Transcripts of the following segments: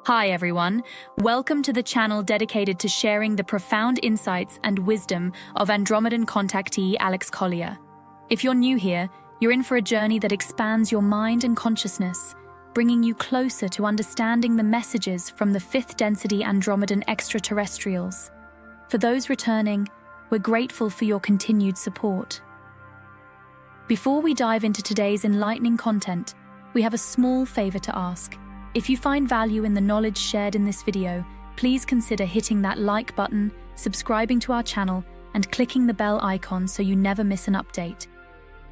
Hi everyone, welcome to the channel dedicated to sharing the profound insights and wisdom of Andromedan contactee Alex Collier. If you're new here, you're in for a journey that expands your mind and consciousness, bringing you closer to understanding the messages from the fifth density Andromedan extraterrestrials. For those returning, we're grateful for your continued support. Before we dive into today's enlightening content, we have a small favor to ask. If you find value in the knowledge shared in this video, please consider hitting that like button, subscribing to our channel, and clicking the bell icon so you never miss an update.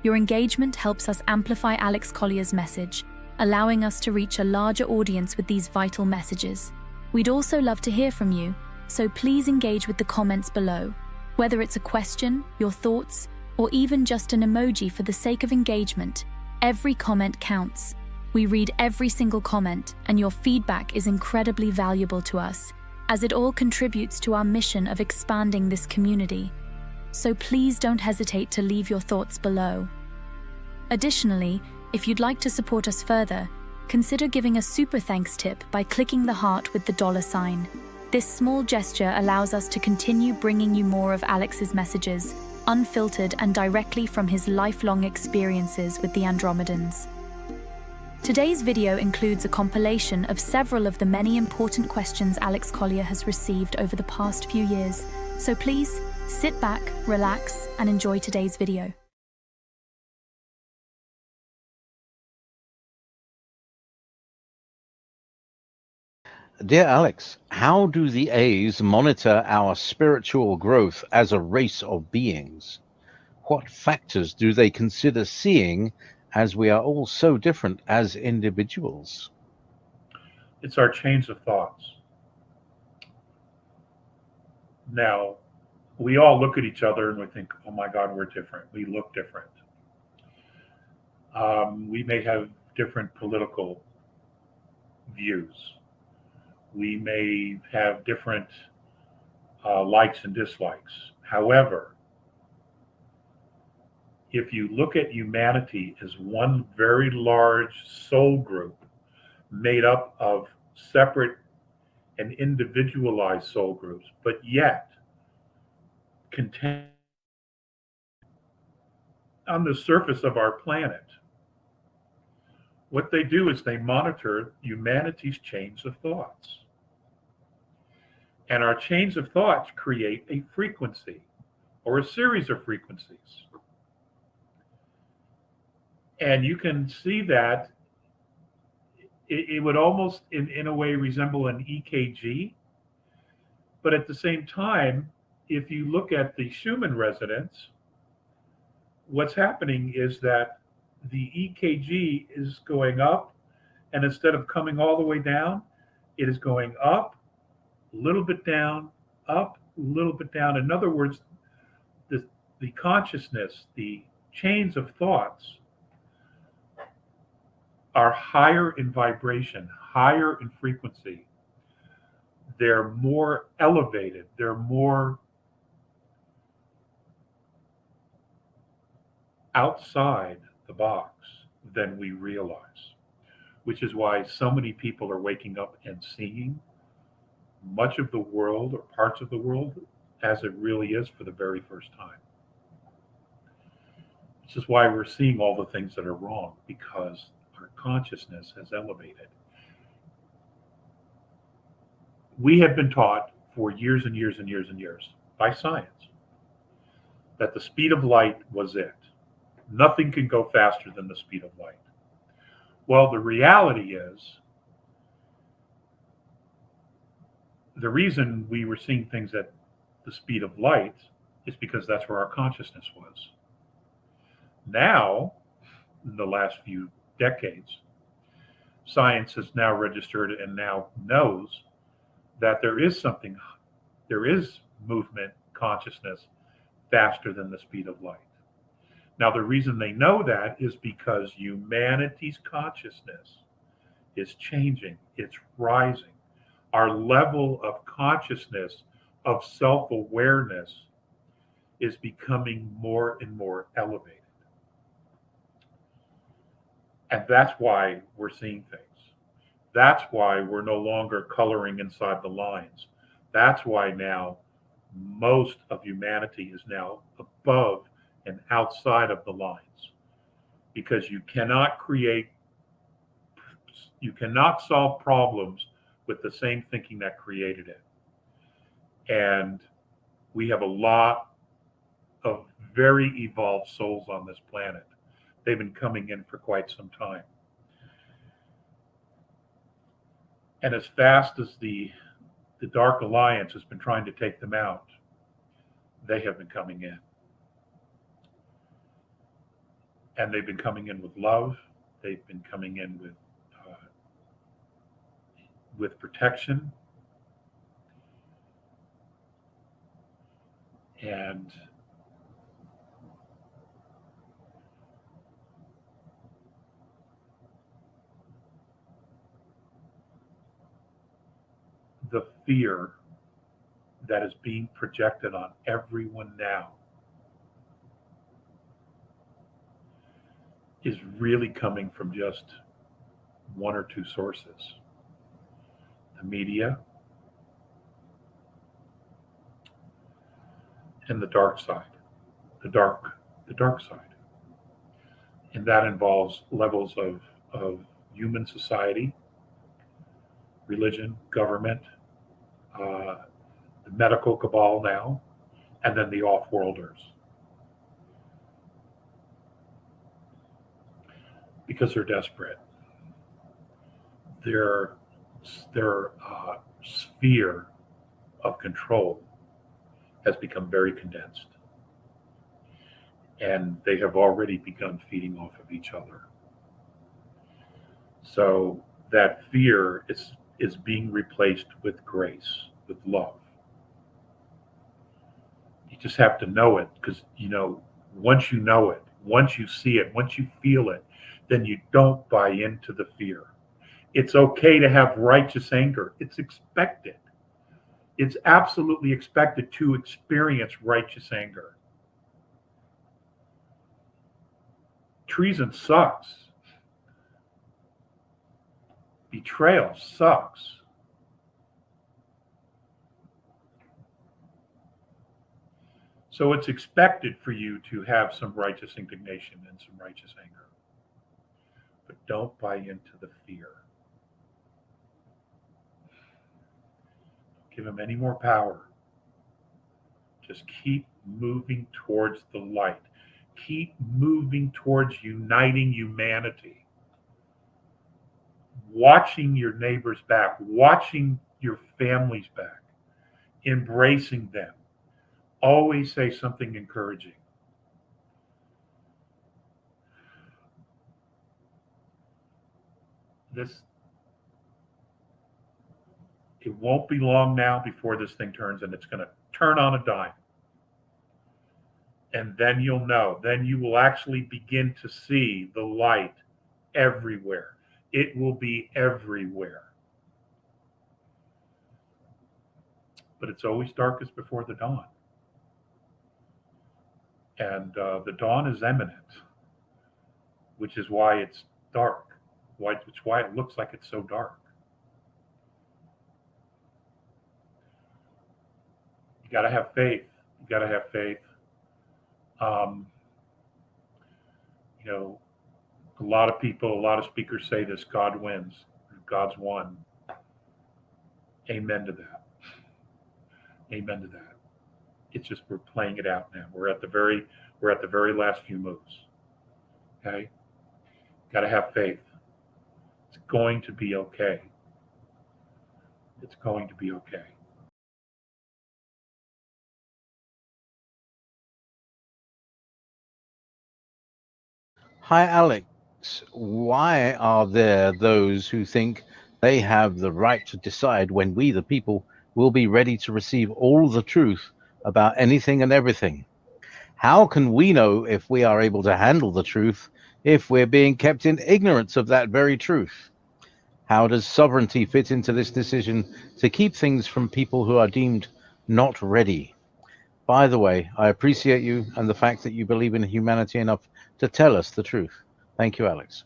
Your engagement helps us amplify Alex Collier's message, allowing us to reach a larger audience with these vital messages. We'd also love to hear from you, so please engage with the comments below. Whether it's a question, your thoughts, or even just an emoji for the sake of engagement, every comment counts. We read every single comment, and your feedback is incredibly valuable to us, as it all contributes to our mission of expanding this community. So please don't hesitate to leave your thoughts below. Additionally, if you'd like to support us further, consider giving a super thanks tip by clicking the heart with the $sign. This small gesture allows us to continue bringing you more of Alex's messages, unfiltered and directly from his lifelong experiences with the Andromedans. Today's video includes a compilation of several of the many important questions Alex Collier has received over the past few years, so please sit back, relax, and enjoy today's video. Dear Alex, how do the A's monitor our spiritual growth as a race of beings? What factors do they consider seeing, as we are all so different as individuals? It's our chains of thoughts. Now, we all look at each other and we think, oh my God, we're different. We look different. We may have different political views. We may have different likes and dislikes. However, if you look at humanity as one very large soul group made up of separate and individualized soul groups, but yet contained on the surface of our planet, what they do is they monitor humanity's chains of thoughts. And our chains of thoughts create a frequency or a series of frequencies. And you can see that it would almost in a way resemble an EKG. But at the same time, if you look at the Schumann resonance, what's happening is that the EKG is going up, and instead of coming all the way down, it is going up, a little bit down, up, a little bit down. In other words, the consciousness, the chains of thoughts are higher in vibration, higher in frequency. They're more elevated. They're more outside the box than we realize, which is why so many people are waking up and seeing much of the world or parts of the world as it really is for the very first time. Which is why we're seeing all the things that are wrong, because our consciousness has elevated. We have been taught for years and years and years and years by science that the speed of light was it. Nothing can go faster than the speed of light. Well, the reality is, the reason we were seeing things at the speed of light is because that's where our consciousness was. Now, in the last few decades, science has now registered and now knows that there is movement, consciousness, faster than the speed of light. Now, the reason they know that is because humanity's consciousness is changing, it's rising. Our level of consciousness, of self-awareness, is becoming more and more elevated. And that's why we're seeing things. That's why we're no longer coloring inside the lines. That's why now most of humanity is now above and outside of the lines, because you cannot solve problems with the same thinking that created it. And we have a lot of very evolved souls on this planet. They've been coming in for quite some time. And as fast as the Dark Alliance has been trying to take them out, they have been coming in. And they've been coming in with love. They've been coming in with protection. And the fear that is being projected on everyone now is really coming from just one or two sources: the media and the dark side, the dark side. And that involves levels of human society, religion, government, the medical cabal now, and then the off-worlders. Because they're desperate. Their sphere of control has become very condensed. And they have already begun feeding off of each other. So that fear is being replaced with grace, with love. You just have to know it, because once you know it, once you see it, once you feel it, then you don't buy into the fear. It's okay to have righteous anger. It's expected. It's absolutely expected to experience righteous anger. Treason sucks. Betrayal sucks. So it's expected for you to have some righteous indignation and some righteous anger. But don't buy into the fear. Don't give him any more power. Just keep moving towards the light. Keep moving towards uniting humanity. Watching your neighbors back, watching your families back, embracing them. Always say something encouraging. It won't be long now before this thing turns, and it's going to turn on a dime. And then you'll know. Then you will actually begin to see the light everywhere. It will be everywhere. But it's always darkest before the dawn. And the dawn is imminent, which is why it's dark. Which is why it looks like it's so dark. You got to have faith. You got to have faith. A lot of people, a lot of speakers say this: God wins. God's won. Amen to that. Amen to that. It's just we're playing it out now. We're at the very last few moves. Okay? Got to have faith. It's going to be okay. It's going to be okay. Hi, Alex. Why are there those who think they have the right to decide when we, the people, will be ready to receive all the truth about anything and everything? How can we know if we are able to handle the truth if we're being kept in ignorance of that very truth? How does sovereignty fit into this decision to keep things from people who are deemed not ready? By the way, I appreciate you and the fact that you believe in humanity enough to tell us the truth. Thank you, Alex.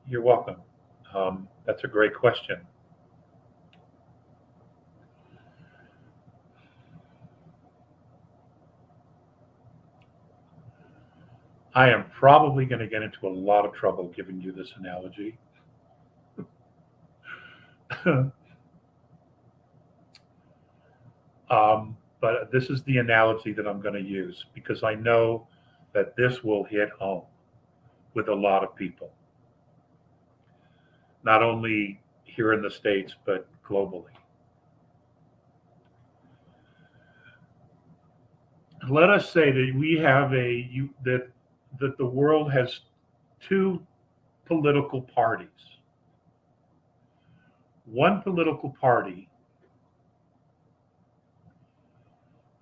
You're welcome. That's a great question. I am probably going to get into a lot of trouble giving you this analogy. But this is the analogy that I'm going to use because I know that this will hit home with a lot of people, not only here in the States, but globally. Let us say that we have that the world has two political parties. One political party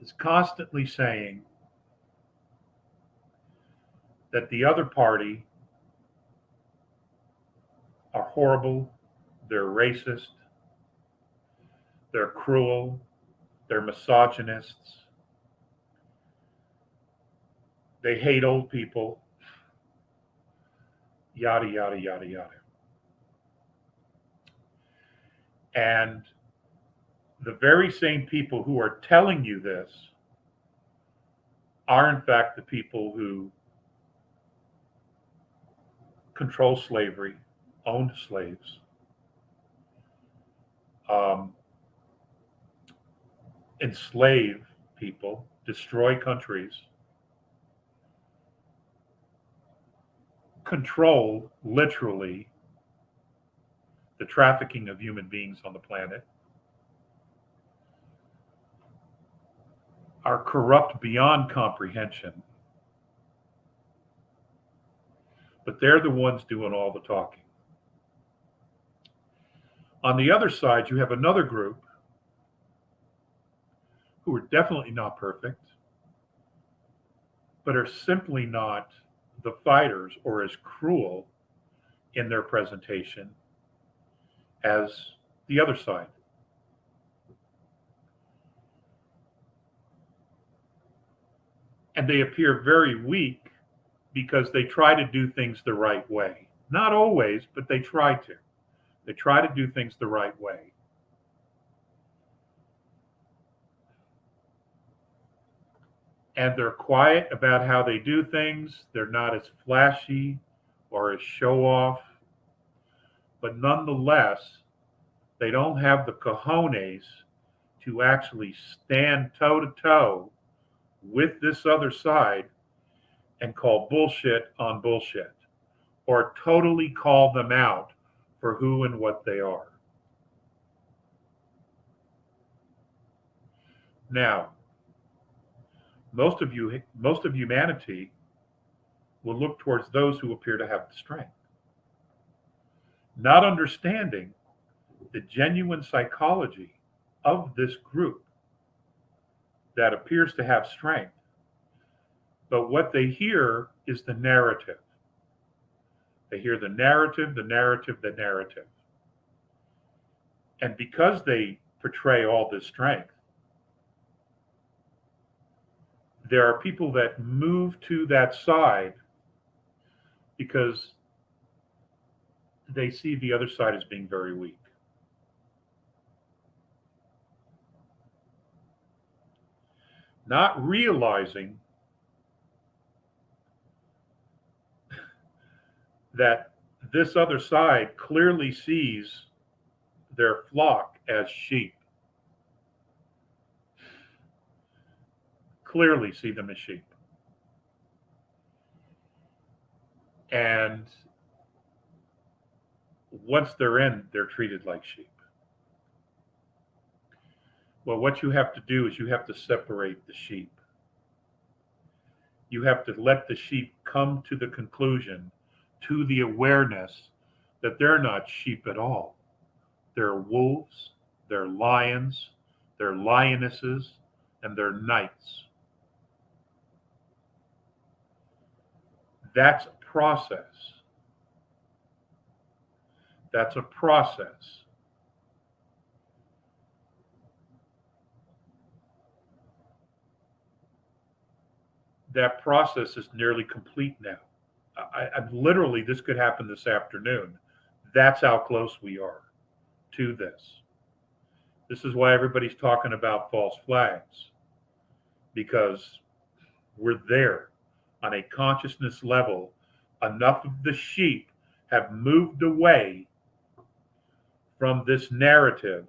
is constantly saying that the other party are horrible, they're racist, they're cruel, they're misogynists, they hate old people, yada, yada, yada, yada. And the very same people who are telling you this are, in fact, the people who control slavery, owned slaves, enslave people, destroy countries, control, literally, the trafficking of human beings on the planet, are corrupt beyond comprehension. But they're the ones doing all the talking. On the other side, you have another group who are definitely not perfect, but are simply not the fighters or as cruel in their presentation as the other side. And they appear very weak because they try to do things the right way. Not always, but they try to. They try to do things the right way. And they're quiet about how they do things. They're not as flashy or as show off. But nonetheless, they don't have the cojones to actually stand toe to toe with this other side and call bullshit on bullshit, or totally call them out for who and what they are. Now, most of humanity will look towards those who appear to have the strength, not understanding the genuine psychology of this group that appears to have strength. But what they hear is the narrative. They hear the narrative, the narrative, the narrative. And because they portray all this strength, there are people that move to that side because they see the other side as being very weak. Not realizing that this other side clearly sees their flock as sheep. Clearly see them as sheep. And once they're in, they're treated like sheep. Well, what you have to do is you have to separate the sheep. You have to let the sheep come to the conclusion, to the awareness that they're not sheep at all. They're wolves, they're lions, they're lionesses, and they're knights. That's a process. That's a process. That process is nearly complete now. I literally, this could happen this afternoon. That's how close we are to this. This is why everybody's talking about false flags, because we're there on a consciousness level. Enough of the sheep have moved away from this narrative,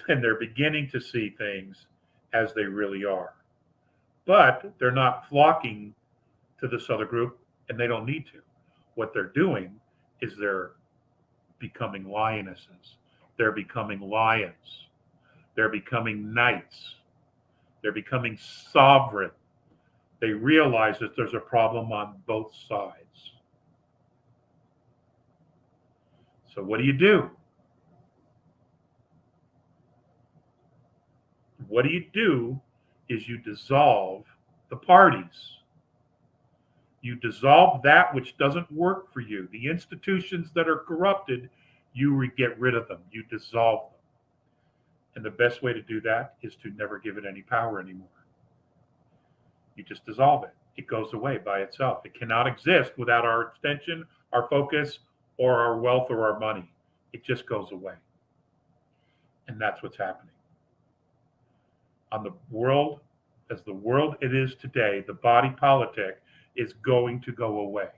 and they're beginning to see things as they really are. But they're not flocking to this other group, and they don't need to. What they're doing is they're becoming lionesses. They're becoming lions. They're becoming knights. They're becoming sovereign. They realize that there's a problem on both sides. So what do? What do is you dissolve the parties. You dissolve that which doesn't work for you. The institutions that are corrupted, you get rid of them. You dissolve them. And the best way to do that is to never give it any power anymore. You just dissolve it. It goes away by itself. It cannot exist without our attention, our focus, or our wealth or our money. It just goes away. And that's what's happening. On the world, as the world it is today, the body politic is going to go away.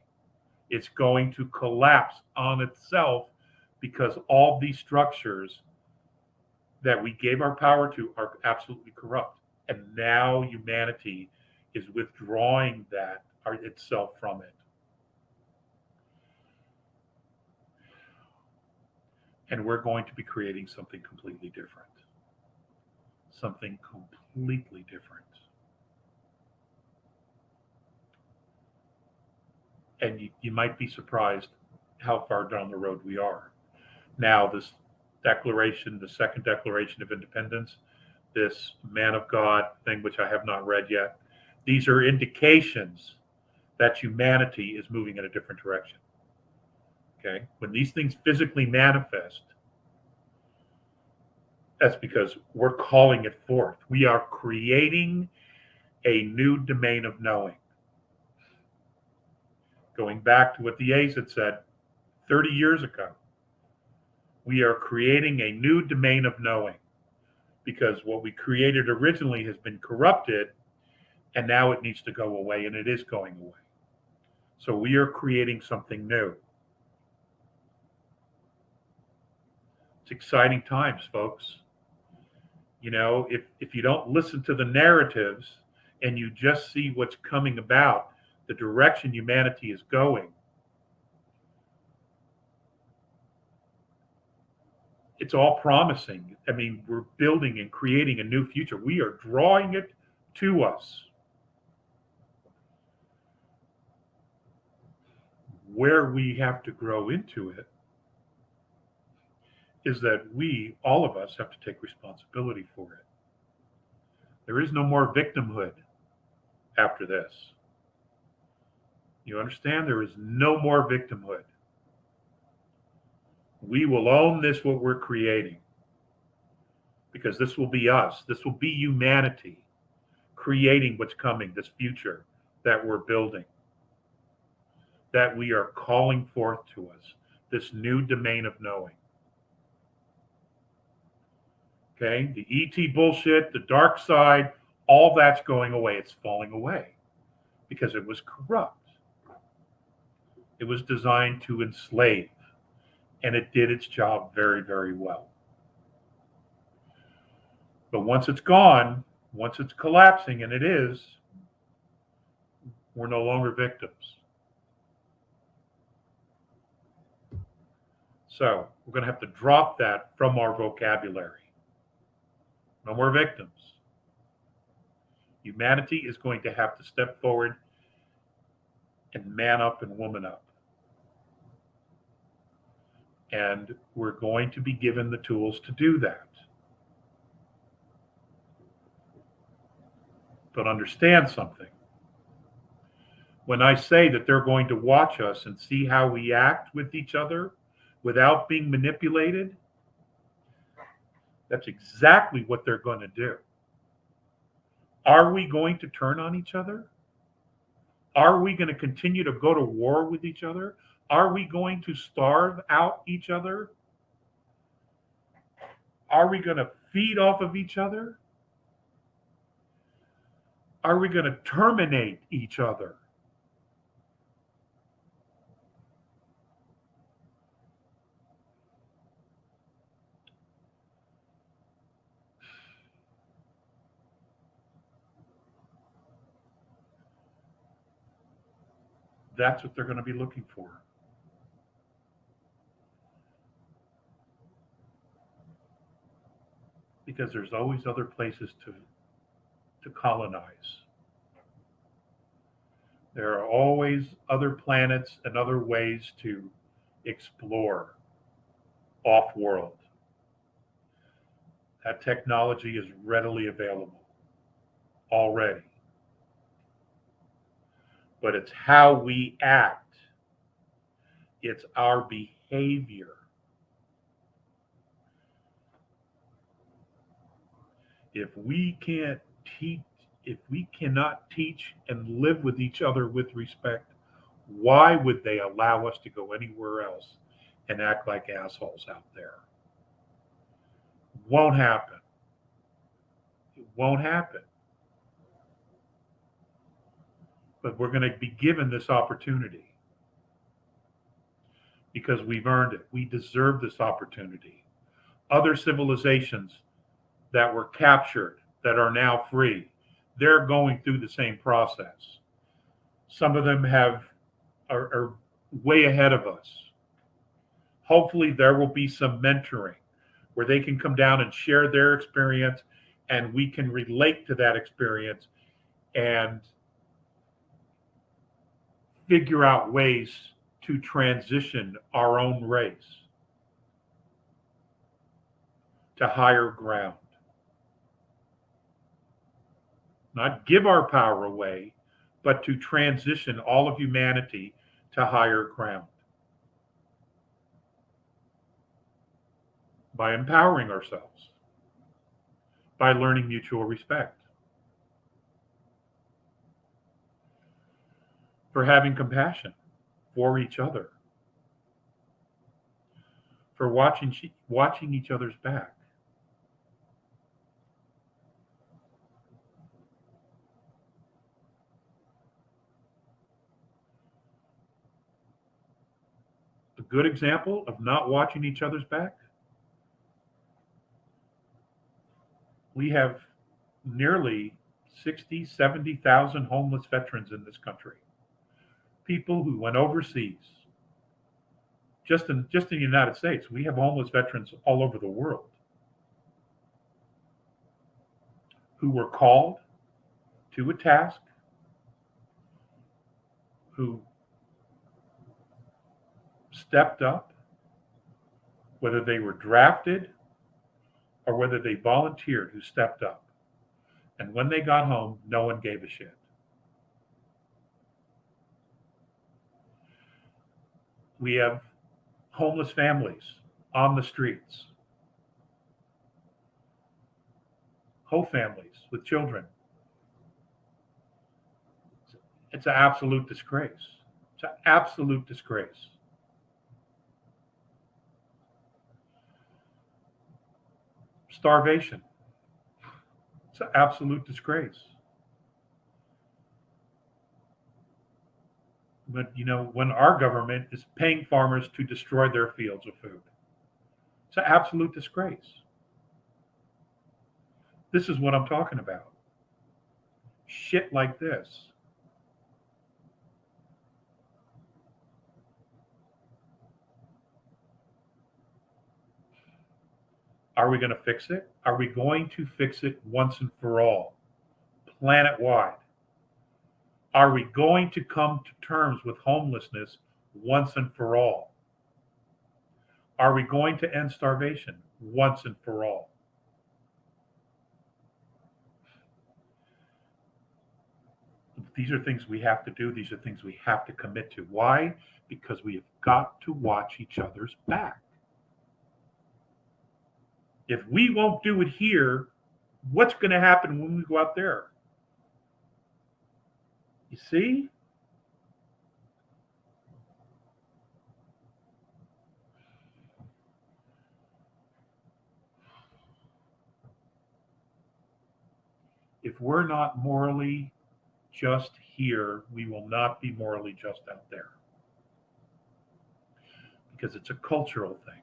It's going to collapse on itself because all these structures that we gave our power to are absolutely corrupt. And now humanity is withdrawing that itself from it. And we're going to be creating something completely different. Something completely different. And you might be surprised how far down the road we are. Now, this declaration, the second Declaration of Independence, this man of God thing, which I have not read yet, these are indications that humanity is moving in a different direction. Okay? When these things physically manifest, that's because we're calling it forth. We are creating a new domain of knowing. Going back to what the A's had said 30 years ago, we are creating a new domain of knowing because what we created originally has been corrupted and now it needs to go away, and it is going away. So we are creating something new. It's exciting times, folks. You know, if you don't listen to the narratives and you just see what's coming about, the direction humanity is going, it's all promising. I mean, we're building and creating a new future. We are drawing it to us. Where we have to grow into it is that we, all of us, have to take responsibility for it. There is no more victimhood after this. You understand? There is no more victimhood. We will own this, what we're creating, because this will be us. This will be humanity creating what's coming, this future that we're building, that we are calling forth to us, this new domain of knowing. Okay, the ET bullshit, the dark side, all that's going away. It's falling away because it was corrupt. It was designed to enslave, and it did its job very, very well. But once it's gone, once it's collapsing, and it is, we're no longer victims. So we're going to have to drop that from our vocabulary. No more victims. Humanity is going to have to step forward and man up and woman up. And we're going to be given the tools to do that. But understand something. When I say that they're going to watch us and see how we act with each other without being manipulated, that's exactly what they're going to do. Are we going to turn on each other? Are we going to continue to go to war with each other? Are we going to starve out each other? Are we going to feed off of each other? Are we going to terminate each other? That's what they're going to be looking for. Because there's always other places to colonize. There are always other planets and other ways to explore off-world. That technology is readily available already. But it's how we act. It's our behavior. If we cannot teach and live with each other with respect, why would they allow us to go anywhere else and act like assholes out there? Won't happen. It won't happen. But we're going to be given this opportunity because we've earned it. We deserve this opportunity. Other civilizations that were captured, that are now free, they're going through the same process. Some of them are way ahead of us. Hopefully there will be some mentoring where they can come down and share their experience and we can relate to that experience and figure out ways to transition our own race to higher ground. Not give our power away, but to transition all of humanity to higher ground by empowering ourselves, by learning mutual respect, for having compassion for each other, for watching each other's back. A good example of not watching each other's back, we have nearly 60, 70,000 homeless veterans in this country. People who went overseas. Just in the United States, we have homeless veterans all over the world who were called to a task, who stepped up, whether they were drafted or whether they volunteered, who stepped up. And when they got home, no one gave a shit. We have homeless families on the streets, whole families with children. It's an absolute disgrace. It's an absolute disgrace. Starvation. It's an absolute disgrace. But, when our government is paying farmers to destroy their fields of food, it's an absolute disgrace. This is what I'm talking about. Shit like this. Are we going to fix it? Are we going to fix it once and for all, planet-wide? Are we going to come to terms with homelessness once and for all? Are we going to end starvation once and for all? These are things we have to do. These are things we have to commit to. Why? Because we have got to watch each other's back. If we won't do it here, what's going to happen when we go out there? You see? if we're not morally just here, we will not be morally just out there. Because it's a cultural thing.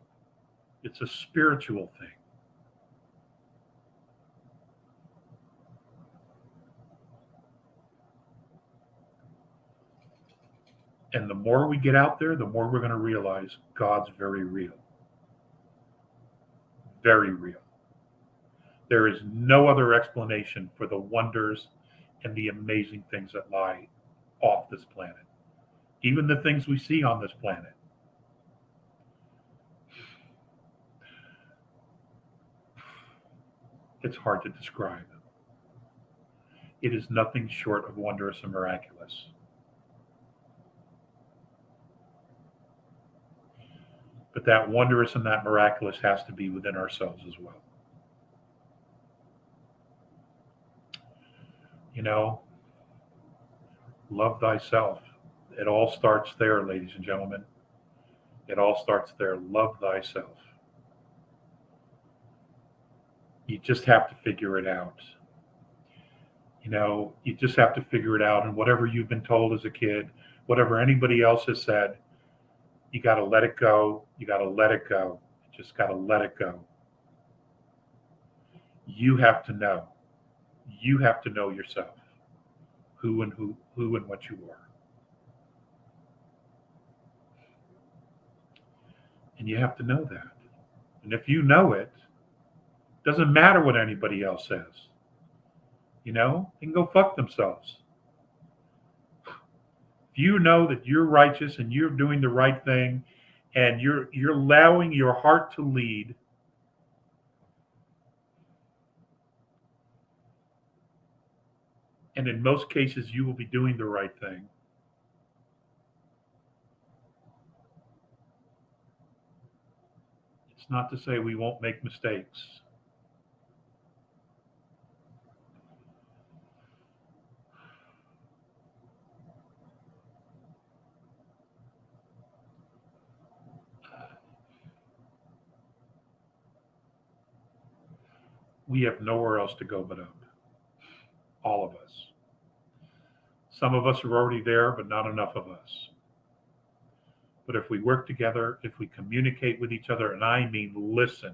It's a spiritual thing. And the more we get out there, the more we're going to realize God's very real. Very real. There is no other explanation for the wonders and the amazing things that lie off this planet. Even the things we see on this planet. It's hard to describe. It is nothing short of wondrous and miraculous. But that wondrous and that miraculous has to be within ourselves as well. You know, love thyself. It all starts there, ladies and gentlemen. It all starts there. Love thyself. You just have to figure it out. You know, you just have to figure it out. And whatever you've been told as a kid, whatever anybody else has said, you got to let it go. You got to let it go. You just got to let it go. You have to know. You have to know yourself. Who and what you are. And you have to know that. And if you know it, doesn't matter what anybody else says. You know, they can go fuck themselves. If you know that you're righteous and you're doing the right thing and you're allowing your heart to lead, and in most cases you will be doing the right thing, it's not to say we won't make mistakes. We have nowhere else to go but up. All of us. Some of us are already there, but not enough of us. But if we work together, if we communicate with each other, and I mean listen,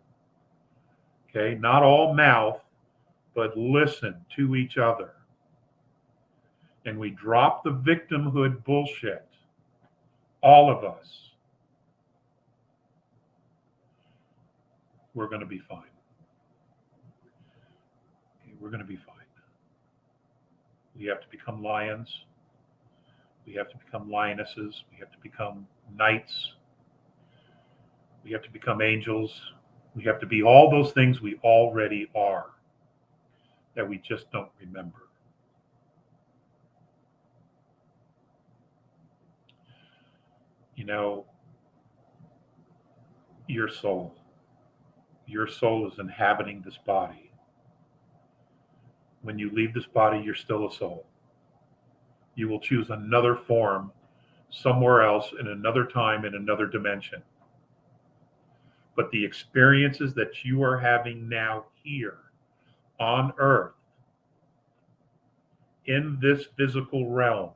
okay, not all mouth, but listen to each other, and we drop the victimhood bullshit, all of us, we're going to be fine. Okay, we're going to be fine. We have to become lions. We have to become lionesses. We have to become knights. We have to become angels. We have to be all those things we already are that we just don't remember. You know, your soul is inhabiting this body. When you leave this body, you're still a soul. You will choose another form somewhere else in another time, in another dimension. But the experiences that you are having now here on Earth, in this physical realm,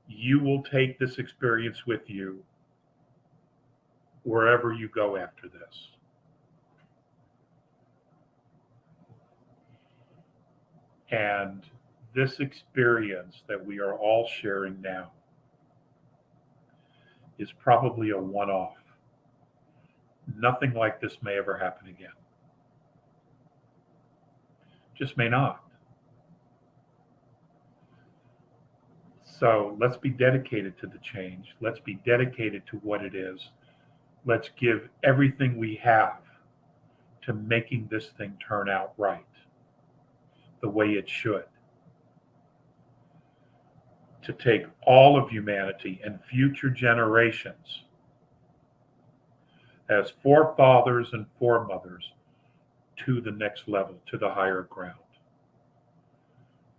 you will take this experience with you wherever you go after this. And this experience that we are all sharing now is probably a one-off. Nothing like this may ever happen again. Just may not. So let's be dedicated to the change. Let's be dedicated to what it is. Let's give everything we have to making this thing turn out right, the way it should. To take all of humanity and future generations as forefathers and foremothers to the next level, to the higher ground.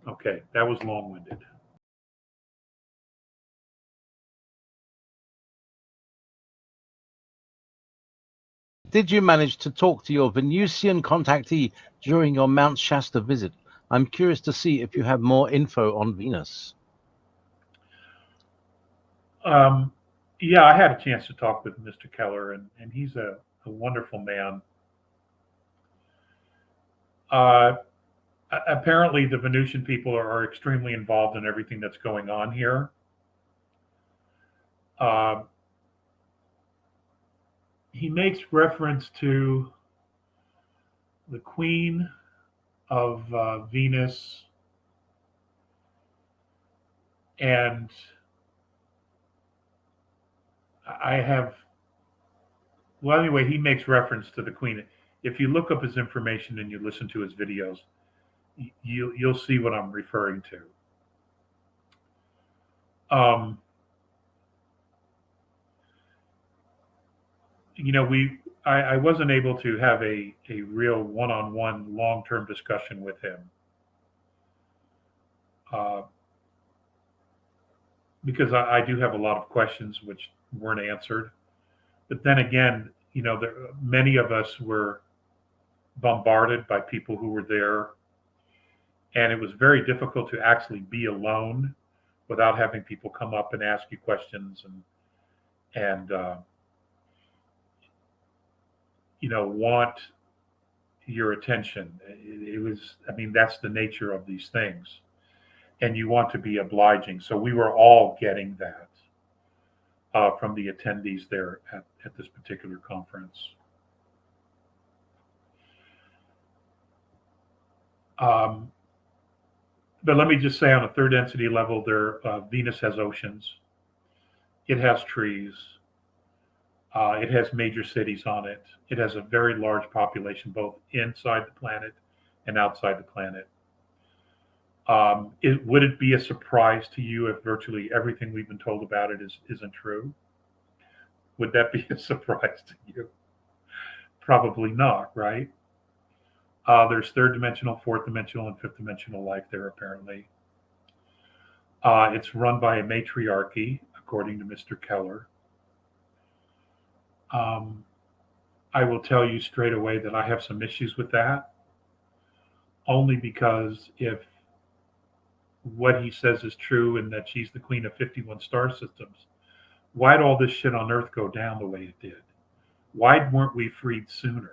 Okay, that was long-winded. Did you manage to talk to your Venusian contactee during your Mount Shasta visit? I'm curious to see if you have more info on Venus. Yeah, I had a chance to talk with Mr. Keller, and he's a wonderful man. Uh, Apparently, the Venusian people are extremely involved in everything that's going on here. Uh, he makes reference to the Queen of Venus, and I have, well, anyway, he makes reference to the Queen. If you look up his information and you listen to his videos, you'll see what I'm referring to. I wasn't able to have a real one-on-one long-term discussion with him, uh, because I do have a lot of questions which weren't answered. But then again, many of us were bombarded by people who were there, and it was very difficult to actually be alone without having people come up and ask you questions and want your attention. It was, I mean, that's the nature of these things, and you want to be obliging. So we were all getting that from the attendees there at this particular conference. But let me just say, on a third density level, Venus has oceans, it has trees, it has major cities on it. It has a very large population, both inside the planet and outside the planet. Would it be a surprise to you if virtually everything we've been told about it isn't true? Would that be a surprise to you? Probably not, right? There's third dimensional, fourth dimensional, and fifth dimensional life there, apparently. It's run by a matriarchy, according to Mr. Keller. I will tell you straight away that I have some issues with that, only because if what he says is true and that she's the queen of 51 star systems, why'd all this shit on Earth go down the way it did? Why weren't we freed sooner?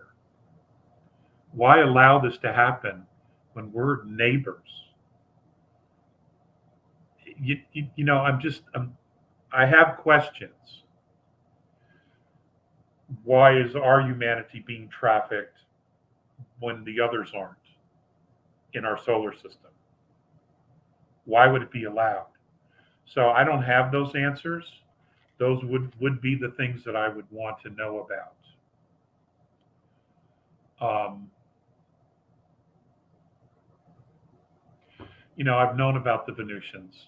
Why allow this to happen when we're neighbors? I have questions. Why is our humanity being trafficked when the others aren't in our solar system? Why would it be allowed? So I don't have those answers. Those would be the things that I would want to know about. I've known about the Venusians,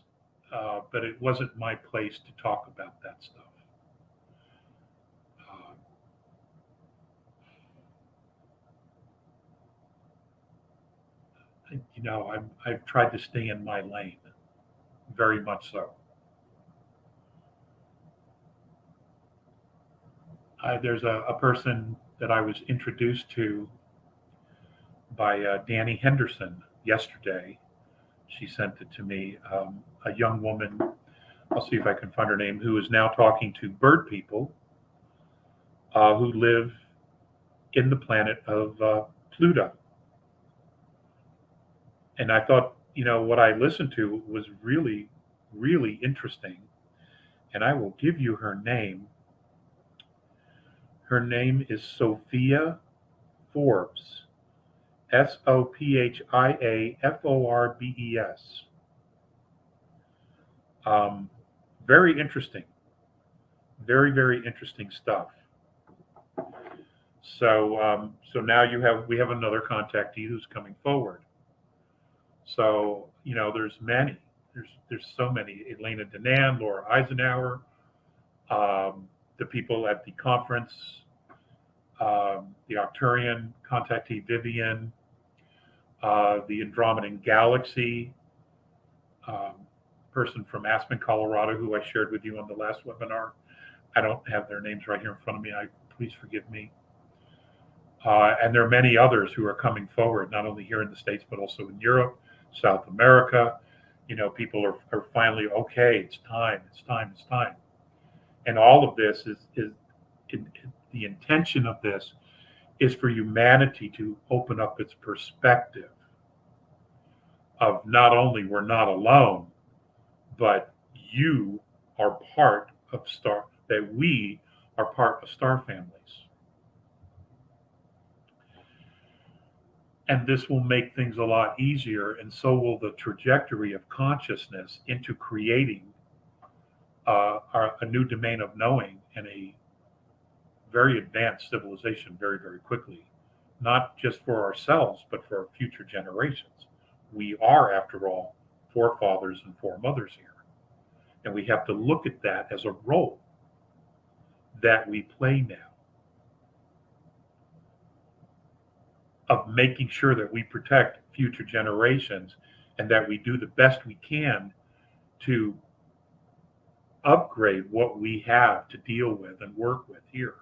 but it wasn't my place to talk about that stuff. I've tried to stay in my lane, very much so. There's a person that I was introduced to by Danny Henderson yesterday. She sent it to me. A young woman, I'll see if I can find her name, who is now talking to bird people who live in the planet of Pluto. And I thought, what I listened to was really, really interesting. And I will give you her name. Her name is Sophia Forbes. Sophiaforbes. Very interesting. Very, very interesting stuff. So now we have another contactee who's coming forward. So there's many. There's so many. Elena Danan, Laura Eisenhower, the people at the conference, the Arcturian contactee Vivian, the Andromedan galaxy, person from Aspen, Colorado, who I shared with you on the last webinar. I don't have their names right here in front of me. Please forgive me. And there are many others who are coming forward, not only here in the States, but also in Europe, South America. People are finally, okay, it's time. And all of this is the intention of this is for humanity to open up its perspective of not only we're not alone, but you are part of that we are part of star families. And this will make things a lot easier, and so will the trajectory of consciousness into creating a new domain of knowing and a very advanced civilization very, very quickly, not just for ourselves, but for our future generations. We are, after all, forefathers and foremothers here. And we have to look at that as a role that we play now of making sure that we protect future generations and that we do the best we can to upgrade what we have to deal with and work with here.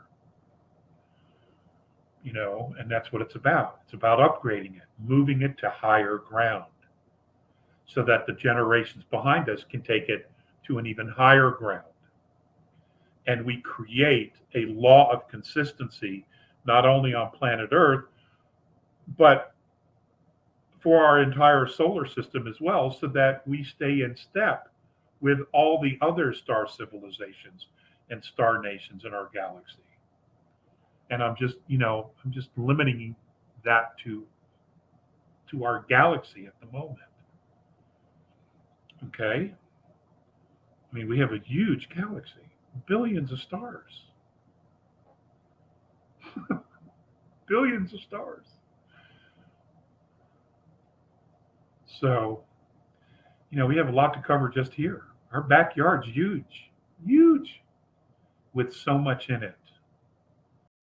And that's what it's about. It's about upgrading it, moving it to higher ground so that the generations behind us can take it to an even higher ground. And we create a law of consistency, not only on planet Earth, but for our entire solar system as well, so that we stay in step with all the other star civilizations and star nations in our galaxy. And I'm just limiting that to our galaxy at the moment. Okay? I mean, we have a huge galaxy, billions of stars. Billions of stars. So, we have a lot to cover just here. Our backyard's huge, with so much in it.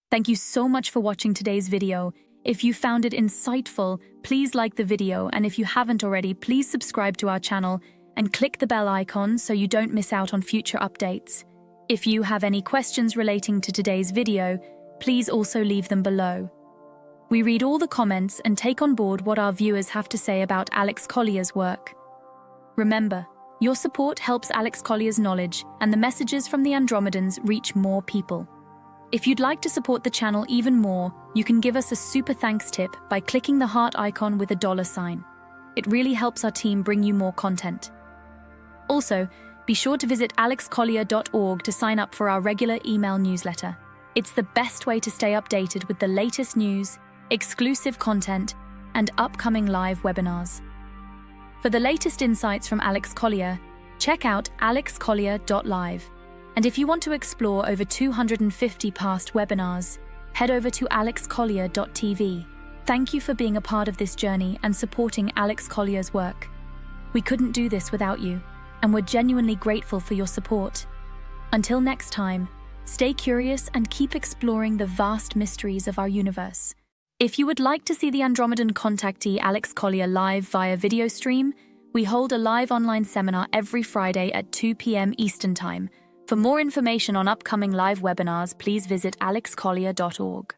Thank you so much for watching today's video. If you found it insightful, please like the video, and if you haven't already, please subscribe to our channel and click the bell icon so you don't miss out on future updates. If you have any questions relating to today's video, please also leave them below. We read all the comments and take on board what our viewers have to say about Alex Collier's work. Remember, your support helps Alex Collier's knowledge and the messages from the Andromedans reach more people. If you'd like to support the channel even more, you can give us a super thanks tip by clicking the heart icon with a $sign. It really helps our team bring you more content. Also, be sure to visit alexcollier.org to sign up for our regular email newsletter. It's the best way to stay updated with the latest news, exclusive content, and upcoming live webinars. For the latest insights from Alex Collier, check out alexcollier.live. And if you want to explore over 250 past webinars, head over to alexcollier.tv. Thank you for being a part of this journey and supporting Alex Collier's work. We couldn't do this without you, and we're genuinely grateful for your support. Until next time, stay curious and keep exploring the vast mysteries of our universe. If you would like to see the Andromedan contactee Alex Collier live via video stream, we hold a live online seminar every Friday at 2 p.m. Eastern Time. For more information on upcoming live webinars, please visit alexcollier.org.